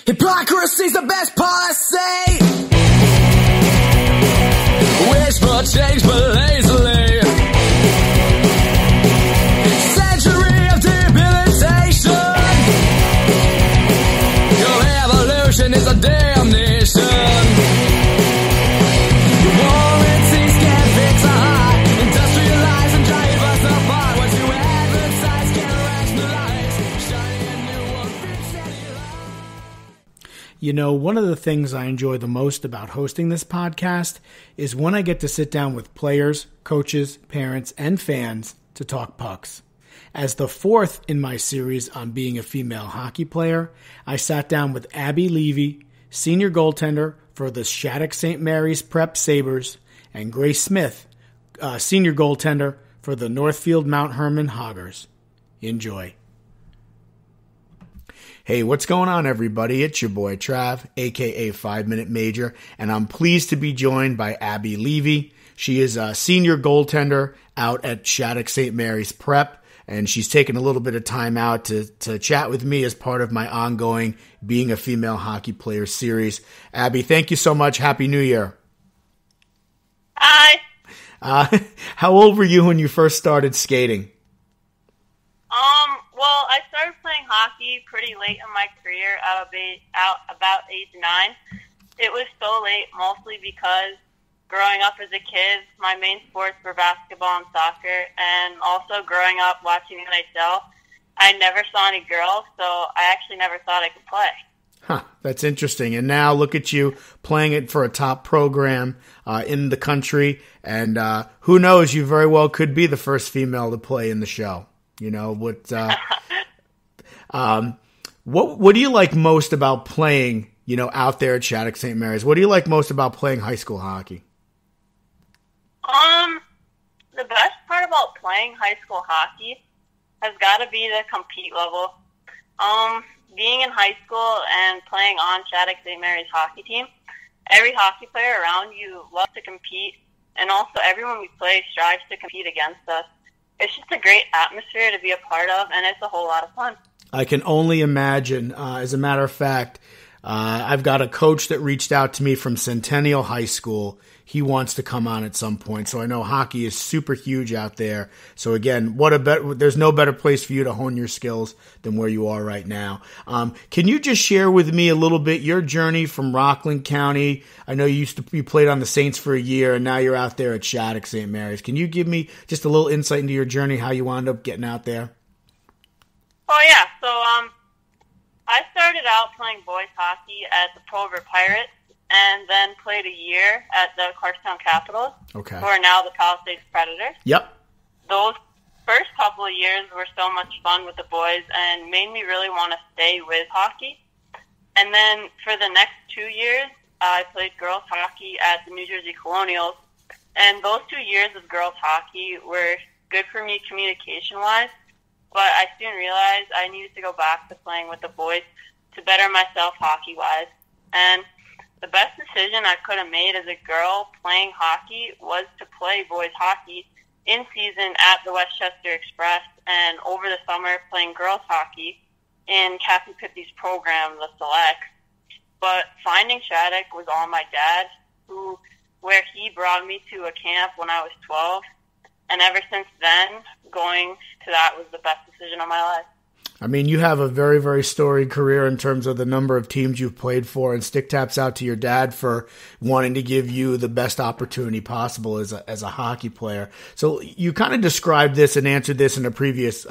Hypocrisy's the best policy. Wish for change but lazily. Century of debilitation. Your evolution is a damnation. Warranties can't fix a heart. Industrialize and drive us apart. What you advertise can't rationalize. Shining a new one, fix any lie. You know, one of the things I enjoy the most about hosting this podcast is when I get to sit down with players, coaches, parents, and fans to talk pucks. As the fourth in my series on being a female hockey player, I sat down with Abbey Levy, senior goaltender for the Shattuck-St. Mary's Prep Sabres, and Grace Smith, senior goaltender for the Northfield Mount Hermon Hoggers. Enjoy. Hey, what's going on, everybody? It's your boy Trav, aka 5 Minute Major, and I'm pleased to be joined by Abbey Levy. She is a senior goaltender out at Shattuck-St. Mary's Prep, and she's taken a little bit of time out to chat with me as part of my ongoing Being a Female Hockey Player series. Abbey, thank you so much. Happy New Year. Hi. How old were you when you first started skating? Well, I started playing hockey pretty late in my career, about age 9. It was so late, mostly because growing up as a kid, my main sports were basketball and soccer, and also growing up watching NHL, I never saw any girls, so I actually never thought I could play. Huh, that's interesting. And now look at you playing it for a top program in the country, and who knows, you very well could be the first female to play in the show. You know, what do you like most about playing, you know, out there at Shattuck-St. Mary's? What do you like most about playing high school hockey? The best part about playing high school hockey has got to be the compete level. Being in high school and playing on Shattuck-St. Mary's hockey team, every hockey player around you loves to compete, and also everyone we play strives to compete against us. It's just a great atmosphere to be a part of, and it's a whole lot of fun. I can only imagine. As a matter of fact, I've got a coach that reached out to me from Centennial High School. He wants to come on at some point, so I know hockey is super huge out there. So again, there's no better place for you to hone your skills than where you are right now. Can you just share with me a little bit your journey from Rockland County? I know you played on the Saints for a year, and now you're out there at Shattuck-St. Mary's. Can you give me just a little insight into your journey, how you wound up getting out there? Oh yeah, so I started out playing boys hockey at the Pro River Pirates, and then played a year at the Clarkstown Capitals, okay, who are now the Palisades Predators. Yep. Those first couple of years were so much fun with the boys and made me really want to stay with hockey. And then for the next 2 years, I played girls hockey at the New Jersey Colonials, and those 2 years of girls hockey were good for me communication-wise, but I soon realized I needed to go back to playing with the boys to better myself hockey-wise. And the best decision I could have made as a girl playing hockey was to play boys hockey in season at the Westchester Express, and over the summer playing girls hockey in Kathy Pippi's program, the Selects. But finding Shattuck was all my dad, where he brought me to a camp when I was 12, and ever since then, going to that was the best decision of my life. I mean, you have a very, very storied career in terms of the number of teams you've played for, and stick taps out to your dad for wanting to give you the best opportunity possible as a hockey player. So you kind of described this and answered this in a previous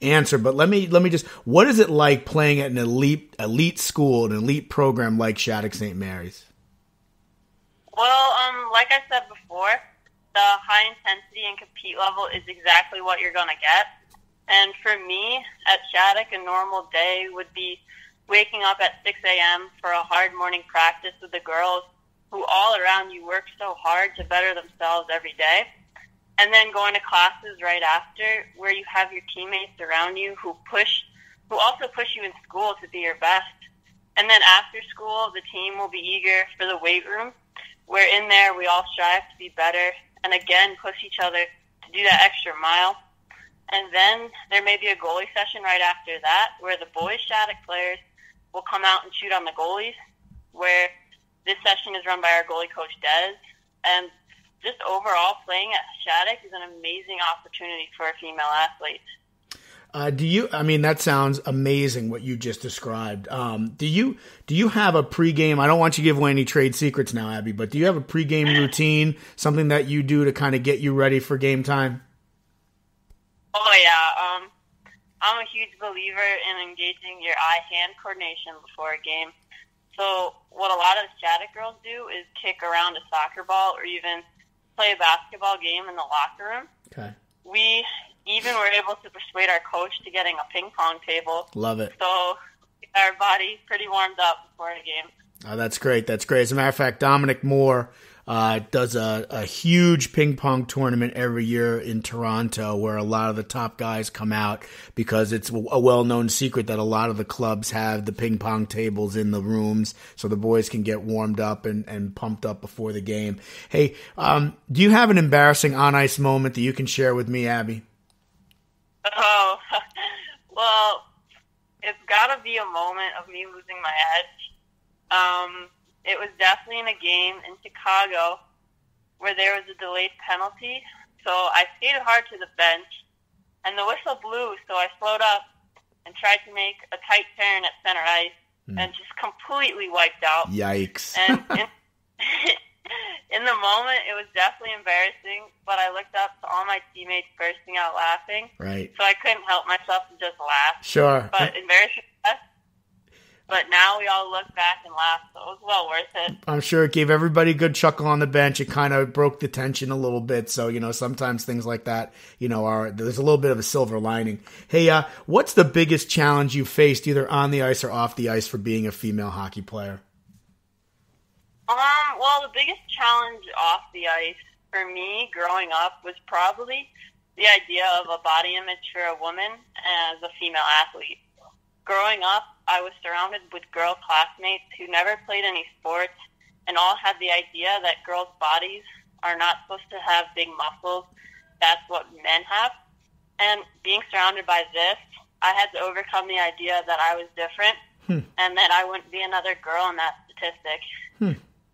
answer, but let me just, what is it like playing at an elite school, an elite program like Shattuck-St. Mary's? Well, like I said before, the high intensity and compete level is exactly what you're going to get. And for me, at Shattuck, a normal day would be waking up at 6 a.m. for a hard morning practice with the girls who all around you work so hard to better themselves every day. And then going to classes right after where you have your teammates around you who also push you in school to be your best. And then after school, the team will be eager for the weight room, where in there we all strive to be better and again push each other to do that extra mile. And then there may be a goalie session right after that where the boys Shattuck players will come out and shoot on the goalies, where this session is run by our goalie coach, Des. And just overall, playing at Shattuck is an amazing opportunity for a female athlete. That sounds amazing what you just described. Do you have a pregame? I don't want you to give away any trade secrets now, Abby, but do you have a pregame routine, something that you do to kind of get you ready for game time? Oh, yeah. I'm a huge believer in engaging your eye-hand coordination before a game. So what a lot of the Shattuck girls do is kick around a soccer ball or even play a basketball game in the locker room. Okay. We even were able to persuade our coach to getting a ping pong table. Love it. So our body pretty warmed up before the game. Oh, that's great. That's great. As a matter of fact, Dominic Moore does a huge ping pong tournament every year in Toronto where a lot of the top guys come out because it's a well-known secret that a lot of the clubs have the ping pong tables in the rooms so the boys can get warmed up and pumped up before the game. Hey, do you have an embarrassing on-ice moment that you can share with me, Abby? Oh, well, it's got to be a moment of me losing my edge. It was definitely in a game in Chicago where there was a delayed penalty. So I skated hard to the bench, and the whistle blew, so I slowed up and tried to make a tight turn at center ice and just completely wiped out. Yikes. And in the moment, it was definitely embarrassing, but I looked up to all my teammates bursting out laughing. Right. So I couldn't help myself and just laugh. Sure. But embarrassing. But now we all look back and laugh, so it was well worth it. I'm sure it gave everybody a good chuckle on the bench. It kind of broke the tension a little bit. So, sometimes things like that, there's a little bit of a silver lining. Hey, what's the biggest challenge you faced either on the ice or off the ice for being a female hockey player? Well, the biggest challenge off the ice for me growing up was probably the idea of a body image for a woman as a female athlete. Growing up, I was surrounded with girl classmates who never played any sports and all had the idea that girls' bodies are not supposed to have big muscles. That's what men have. And being surrounded by this, I had to overcome the idea that I was different and that I wouldn't be another girl in that statistic.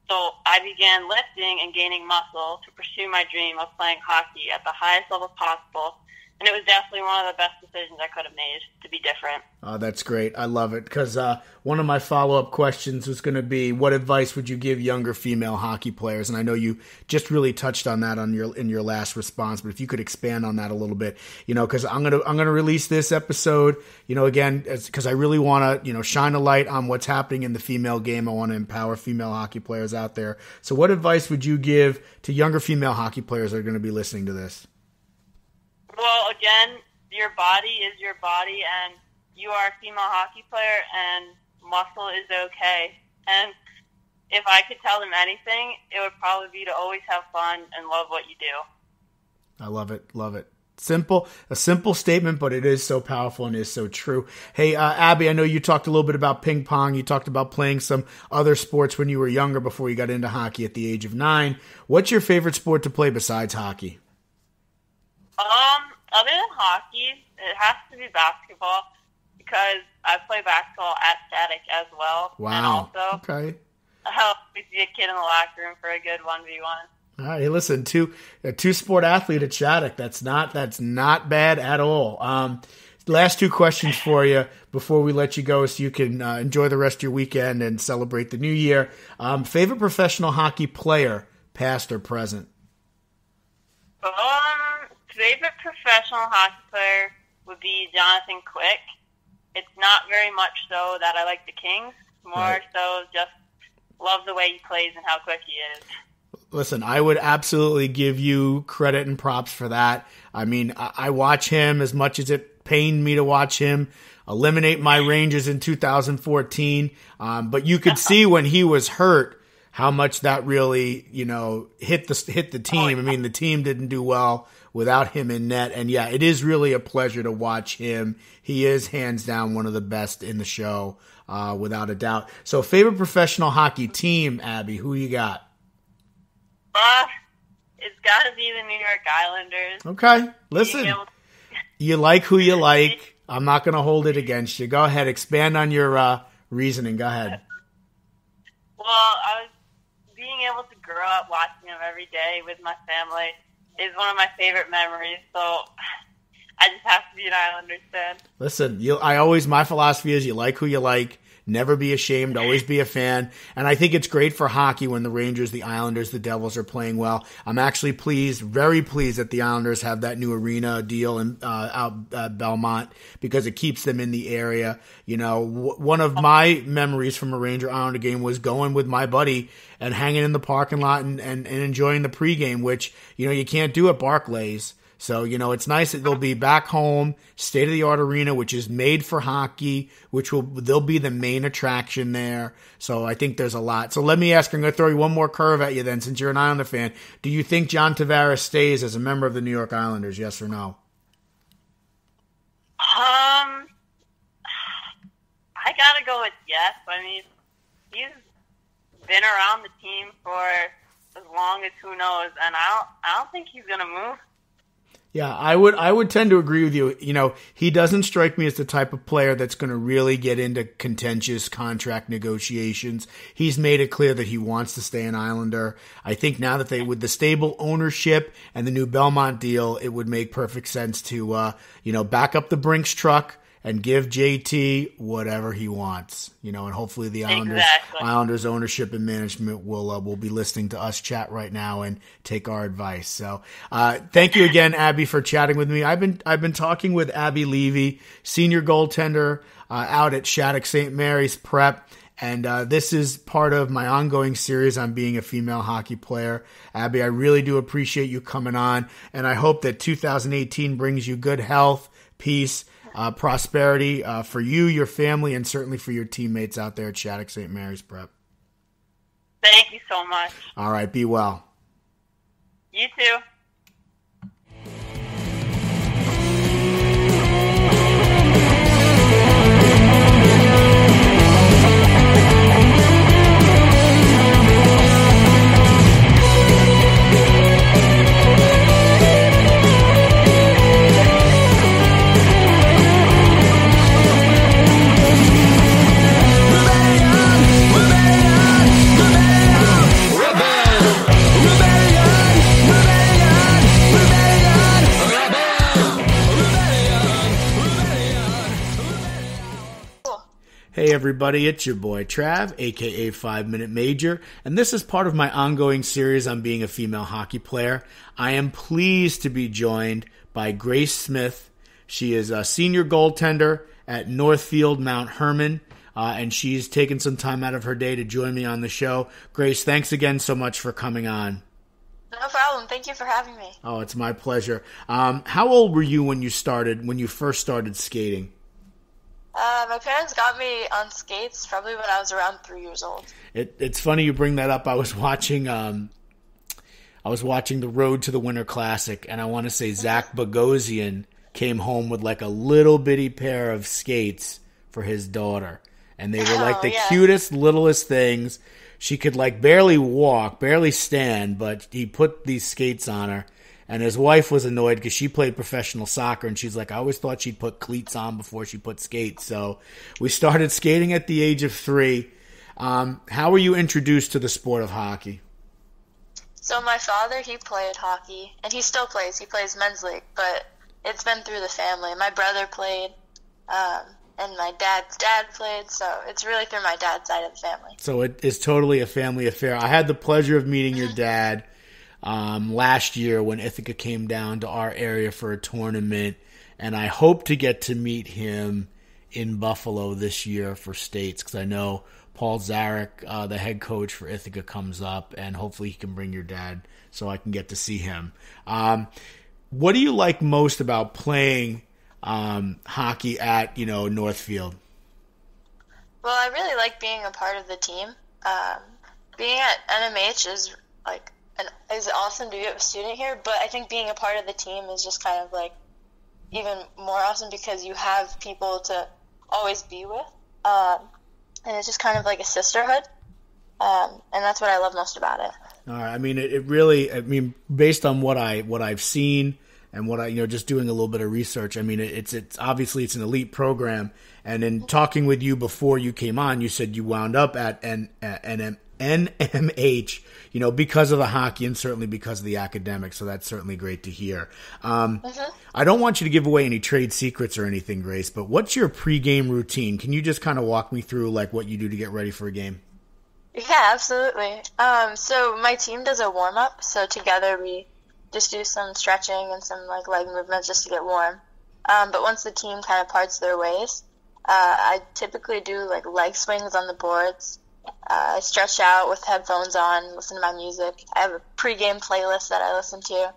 So I began lifting and gaining muscle to pursue my dream of playing hockey at the highest level possible. And it was definitely one of the best decisions I could have made to be different. Oh, that's great. I love it. Because one of my follow-up questions was going to be, what advice would you give younger female hockey players? And I know you just really touched on that in your last response, but if you could expand on that a little bit, because I'm gonna release this episode, again, because I really want to, shine a light on what's happening in the female game. I want to empower female hockey players out there. So what advice would you give to younger female hockey players that are going to be listening to this? Well, again, your body is your body, and you are a female hockey player, and muscle is okay. And if I could tell them anything, it would probably be to always have fun and love what you do. I love it. Love it. A simple statement, but it is so powerful and is so true. Hey, Abby, I know you talked a little bit about ping pong. You talked about playing some other sports when you were younger before you got into hockey at the age of 9. What's your favorite sport to play besides hockey? Other than hockey, it has to be basketball because I play basketball at Shattuck as well. Wow. And also, okay. I help be a kid in the locker room for a good 1v1. All right, hey, listen, a two-sport athlete at Shattuck. That's not bad at all. Last 2 questions for you before we let you go, so you can enjoy the rest of your weekend and celebrate the new year. Favorite professional hockey player, past or present? Favorite professional hockey player would be Jonathan Quick. It's not very much so that I like the Kings, more so just love the way he plays and how quick he is. Listen, I would absolutely give you credit and props for that. I mean, I watch him as much as it pained me to watch him eliminate my Rangers in 2014. But you could see when he was hurt how much that really, hit the team. Oh, yeah. I mean, the team didn't do well without him in net. And yeah, it is really a pleasure to watch him. He is hands down one of the best in the show, without a doubt. So favorite professional hockey team, Abby, who you got? It's got to be the New York Islanders. Okay, listen, you like who you like. I'm not going to hold it against you. Go ahead, expand on your reasoning. Go ahead. Well, I was being able to grow up watching them every day with my family is one of my favorite memories. So I just have to be an Islanders fan. Listen, my philosophy is you like who you like. Never be ashamed. Always be a fan. And I think it's great for hockey when the Rangers, the Islanders, the Devils are playing well. I'm actually very pleased that the Islanders have that new arena deal out at Belmont because it keeps them in the area. You know, one of my memories from a Ranger Islander game was going with my buddy and hanging in the parking lot and enjoying the pregame, which, you know, you can't do at Barclays. So, you know, it's nice that they'll be back home, state-of-the-art arena, which is made for hockey, they'll be the main attraction there. So I think there's a lot. So let me ask, I'm going to throw you one more curve at you then, since you're an Islander fan. Do you think John Tavares stays as a member of the New York Islanders, yes or no? I gotta go with yes. I mean, he's been around the team for as long as who knows, and I don't think he's gonna move. Yeah, I would tend to agree with you. You know, he doesn't strike me as the type of player that's going to really get into contentious contract negotiations. He's made it clear that he wants to stay an Islander. I think now that with the stable ownership and the new Belmont deal, it would make perfect sense to, back up the Brinks truck and give JT whatever he wants, you know, and hopefully the Islanders ownership and management will be listening to us chat right now and take our advice. So, thank you again, Abbey, for chatting with me. I've been talking with Abbey Levy, senior goaltender, out at Shattuck-St. Mary's Prep. And this is part of my ongoing series on being a female hockey player. Abbey, I really do appreciate you coming on, and I hope that 2018 brings you good health, peace, prosperity for you, your family, and certainly for your teammates out there at Shattuck-St. Mary's Prep. Thank you so much. All right, be well. You too. Hey everybody, it's your boy Trav, aka 5 Minute Major, and this is part of my ongoing series on being a female hockey player. I am pleased to be joined by Grace Smith. She is a senior goaltender at Northfield, Mount Hermon, and she's taken some time out of her day to join me on the show. Grace, thanks again so much for coming on. No problem. Thank you for having me. Oh, it's my pleasure. How old were you when you first started skating? My parents got me on skates probably when I was around 3 years old. It's funny you bring that up. I was watching the Road to the Winter Classic, and I want to say Zach Bogosian came home with like a little bitty pair of skates for his daughter, and they were like the cutest, littlest things. She could like barely walk, barely stand, but he put these skates on her. And his wife was annoyed because she played professional soccer, and she's like, I always thought she'd put cleats on before she put skates. So we started skating at the age of 3. How were you introduced to the sport of hockey? So my father, he played hockey, and he still plays. He plays men's league, but it's been through the family. My brother played, and my dad's dad played, so it's really through my dad's side of the family. So it is totally a family affair. I had the pleasure of meeting your dad last year when Ithaca came down to our area for a tournament, and I hope to get to meet him in Buffalo this year for states, because I know Paul Zarek, the head coach for Ithaca, comes up, and hopefully he can bring your dad so I can get to see him. What do you like most about playing hockey at Northfield? Well, I really like being a part of the team. Being at NMH is awesome to be a student here, but I think being a part of the team is just kind of like even more awesome because you have people to always be with, and it's just kind of like a sisterhood, and that's what I love most about it. All right. I mean, it really, based on what I've seen and what I, just doing a little bit of research. I mean, it's obviously it's an elite program. And in talking with you before you came on, you said you wound up at NMH, because of the hockey and certainly because of the academics. So that's certainly great to hear. I don't want you to give away any trade secrets or anything, Grace, but what's your pregame routine? Can you just kind of walk me through like what you do to get ready for a game? Yeah, absolutely. So my team does a warm-up. So together we just do some stretching and some like leg movements just to get warm. But once the team kind of parts their ways, I typically do like leg swings on the boards. I stretch out with headphones on, listen to my music. I have a pregame playlist that I listen to.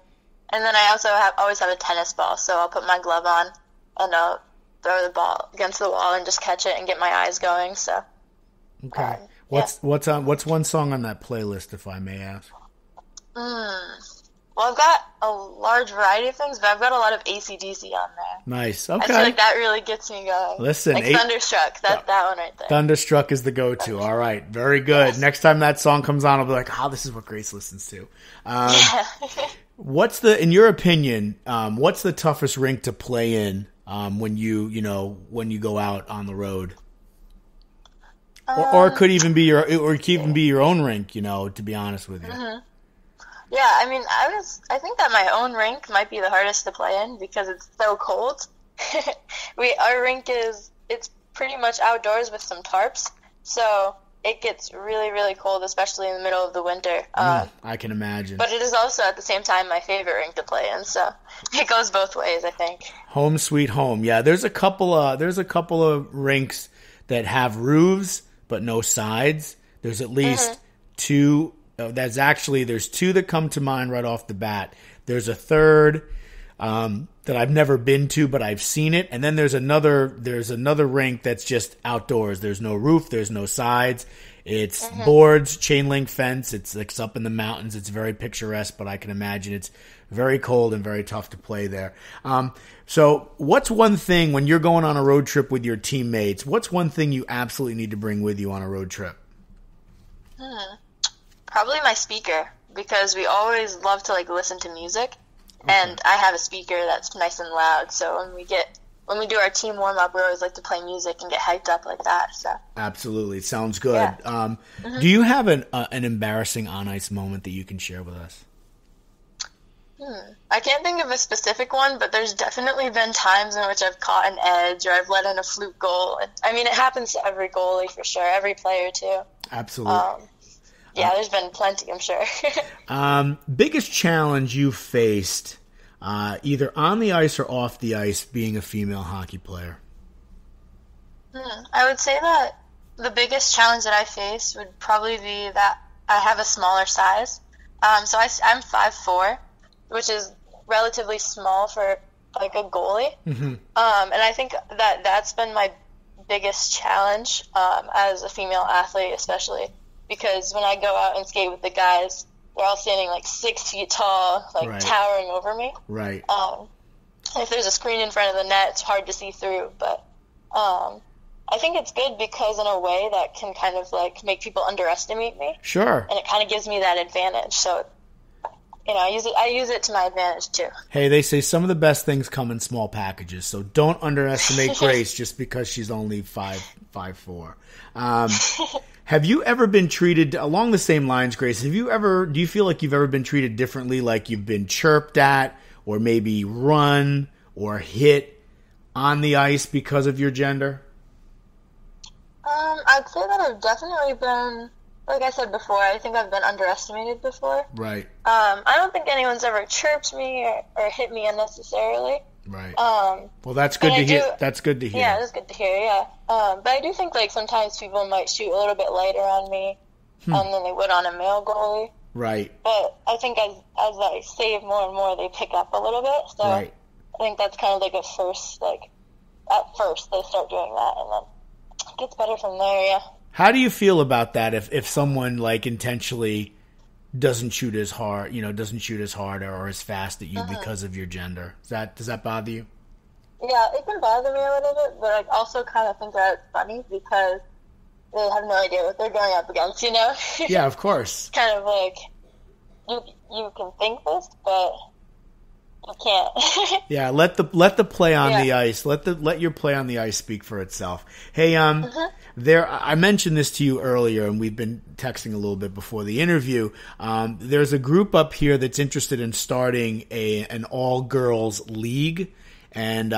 And then I also always have a tennis ball, so I'll put my glove on and I'll throw the ball against the wall and just catch it and get my eyes going. So, okay. What's one song on that playlist, if I may ask? Well, I've got a large variety of things, but I've got a lot of AC/DC on there. Nice. Okay. I feel like that really gets me going. Listen, like Thunderstruck. That one right there. Thunderstruck is the go-to. All right. Very good. Yes. Next time that song comes on, I'll be like, this is what Grace listens to. In your opinion, what's the toughest rink to play in when you go out on the road? Or it could even be your own rink, to be honest with you. Mm-hmm. Yeah, I mean, I think that my own rink might be the hardest to play in because it's so cold. Our rink it's pretty much outdoors with some tarps, so it gets really, really cold, especially in the middle of the winter. I can imagine. But it is also at the same time my favorite rink to play in, so it goes both ways, I think. Home sweet home. Yeah, there's a couple of rinks that have roofs but no sides. There's at least two. There's two that come to mind right off the bat. There's a third that I've never been to, but I've seen it. And then there's another rink that's just outdoors. There's no roof. There's no sides. It's boards, chain link fence. It's up in the mountains. It's very picturesque, but I can imagine it's very cold and very tough to play there. So what's one thing when you're going on a road trip with your teammates, what's one thing you absolutely need to bring with you on a road trip? Probably my speaker, because we always love to listen to music, and I have a speaker that's nice and loud. So when we do our team warm up, we always like to play music and get hyped up like that. So absolutely, sounds good. Yeah. Do you have an embarrassing on ice moment that you can share with us? I can't think of a specific one, but there's definitely been times in which I've caught an edge or I've let in a fluke goal. I mean, it happens to every goalie for sure, every player too. Absolutely. Yeah, there's been plenty, I'm sure. Biggest challenge you faced, either on the ice or off the ice, being a female hockey player? I would say that the biggest challenge that I face would probably be that I have a smaller size. So I'm 5'4", which is relatively small for a goalie. And I think that that's been my biggest challenge as a female athlete, especially. Because when I go out and skate with the guys, they're all standing 6 feet tall, towering over me. Right. If there's a screen in front of the net, it's hard to see through. But I think it's good because in a way that can kind of make people underestimate me. Sure. And it kind of gives me that advantage. So, I use it to my advantage too. Hey, they say some of the best things come in small packages. So don't underestimate Grace just because she's only 5'4". Have you ever been treated along the same lines, Grace? Do you feel like you've ever been treated differently, like you've been chirped at or maybe run or hit on the ice because of your gender? I'd say that I've definitely been, like I said before, I think I've been underestimated before. Right. I don't think anyone's ever chirped me or hit me unnecessarily. Right. Well, that's good to hear. That's good to hear. Yeah, that's good to hear. Yeah. But I do think sometimes people might shoot a little bit lighter on me than they would on a male goalie. Right. But I think as I save more and more, they pick up a little bit. So right. I think that's kind of a first. At first they start doing that, and then it gets better from there. Yeah. How do you feel about that? If someone intentionally doesn't shoot as hard, doesn't shoot as hard or as fast at you because of your gender. Does that bother you? Yeah, it can bother me a little bit, but I also kind of think that it's funny because they have no idea what they're going up against, Yeah, of course. Kind of you can think this, but I can't. Yeah, let the play on Yeah. the ice. Let your play on the ice speak for itself. Hey, I mentioned this to you earlier, and we've been texting a little bit before the interview. There's a group up here that's interested in starting an all-girls league. And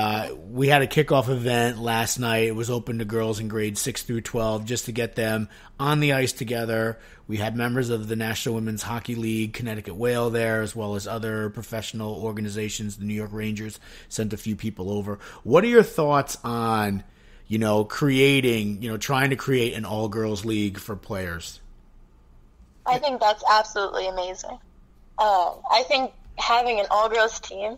we had a kickoff event last night. It was open to girls in grades 6 through 12 just to get them on the ice together. We had members of the National Women's Hockey League, Connecticut Whale there, as well as other professional organizations. The New York Rangers sent a few people over. What are your thoughts on, trying to create an all-girls league for players? I think that's absolutely amazing. I think having an all-girls team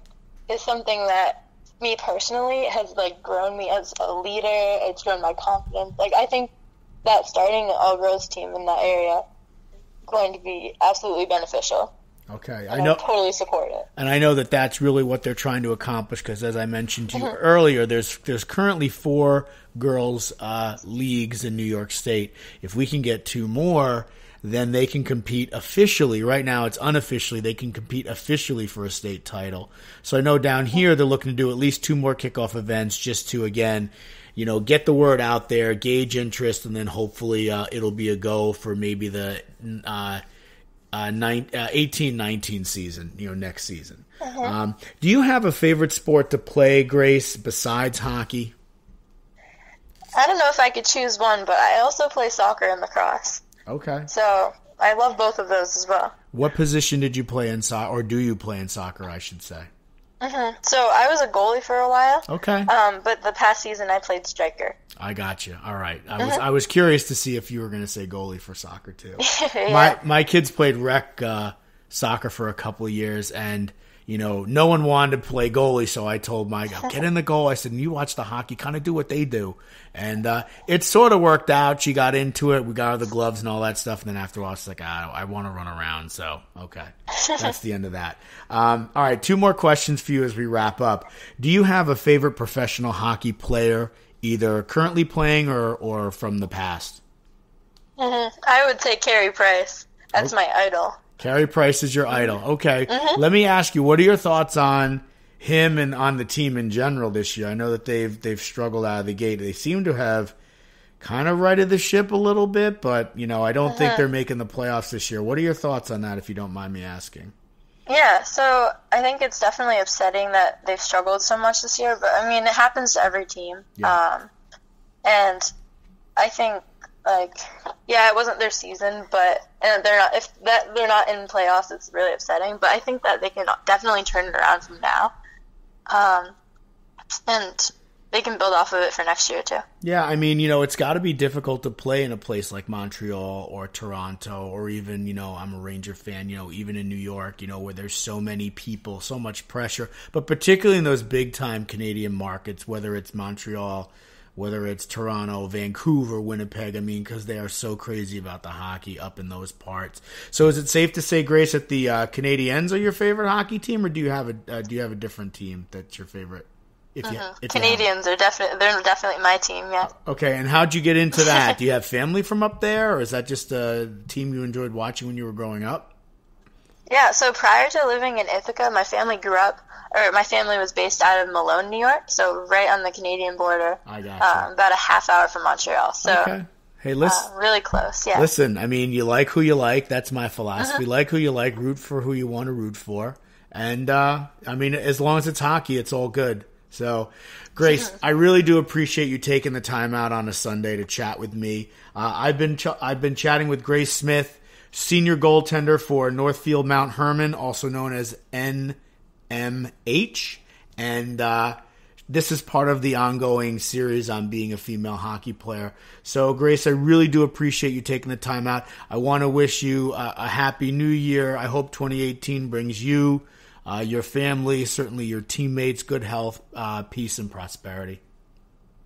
is something that me personally has grown me as a leader. It's grown my confidence. I think that starting an all-girls team in that area is going to be absolutely beneficial. Okay, I totally support it. And I know that that's really what they're trying to accomplish because, as I mentioned to you earlier, there's currently 4 girls leagues in New York State. If we can get 2 more, then they can compete officially. Right now it's unofficially. They can compete officially for a state title. So I know down here they're looking to do at least 2 more kickoff events just to, again, get the word out there, gauge interest, and then hopefully it'll be a go for maybe the 18-19 season, next season. Do you have a favorite sport to play, Grace, besides hockey? I don't know if I could choose one, but I also play soccer and lacrosse. Okay. So I love both of those as well. What position did you play in soccer, or do you play in soccer, I should say? So I was a goalie for a while. Okay. But the past season I played striker. I got you. All right. I was curious to see if you were going to say goalie for soccer too. Yeah. My kids played rec soccer for a couple of years, and no one wanted to play goalie, so I told my guy, get in the goal. I said, you watch the hockey, kind of do what they do. And it sort of worked out. She got into it. We got her the gloves and all that stuff. And then after a while, she's like, I want to run around. So, okay. That's the end of that. All right, 2 more questions for you as we wrap up. Do you have a favorite professional hockey player, either currently playing or from the past? I would say Carey Price. That's my idol. Carey Price is your idol. Okay. Let me ask you, what are your thoughts on him and on the team in general this year? I know that they've struggled out of the gate. They seem to have kind of righted the ship a little bit, but, I don't think they're making the playoffs this year. What are your thoughts on that, if you don't mind me asking? Yeah, so I think it's definitely upsetting that they've struggled so much this year, but, it happens to every team. Yeah. And I think, it wasn't their season, but they're not in playoffs, it's really upsetting. But I think that they can definitely turn it around from now, and they can build off of it for next year too. Yeah, it's got to be difficult to play in a place like Montreal or Toronto, or even, I'm a Ranger fan, even in New York, where there's so many people, so much pressure, but particularly in those big time Canadian markets, whether it's Montreal, whether it's Toronto, Vancouver, Winnipeg, because they are so crazy about the hockey up in those parts. So is it safe to say, Grace, that the Canadiens are your favorite hockey team, or do you have a different team that's your favorite? If Canadiens are definitely my team, yeah. Okay, and how'd you get into that? Do you have family from up there, or is that just a team you enjoyed watching when you were growing up? Yeah, so prior to living in Ithaca, my family was based out of Malone, New York, so right on the Canadian border. I gotcha. About a half hour from Montreal. So, okay. Hey, listen. Really close, yeah. Listen, you like who you like. That's my philosophy. Like who you like, root for who you want to root for. And, as long as it's hockey, it's all good. So, Grace, I really do appreciate you taking the time out on a Sunday to chat with me. I've been chatting with Grace Smith, senior goaltender for Northfield Mount Hermon, also known as NMH, and this is part of the ongoing series on being a female hockey player. So, Grace, I really do appreciate you taking the time out. I want to wish you a happy new year. I hope 2018 brings you, your family, certainly your teammates, good health, peace, and prosperity.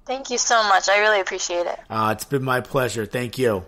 Thank you so much. I really appreciate it. It's been my pleasure. Thank you.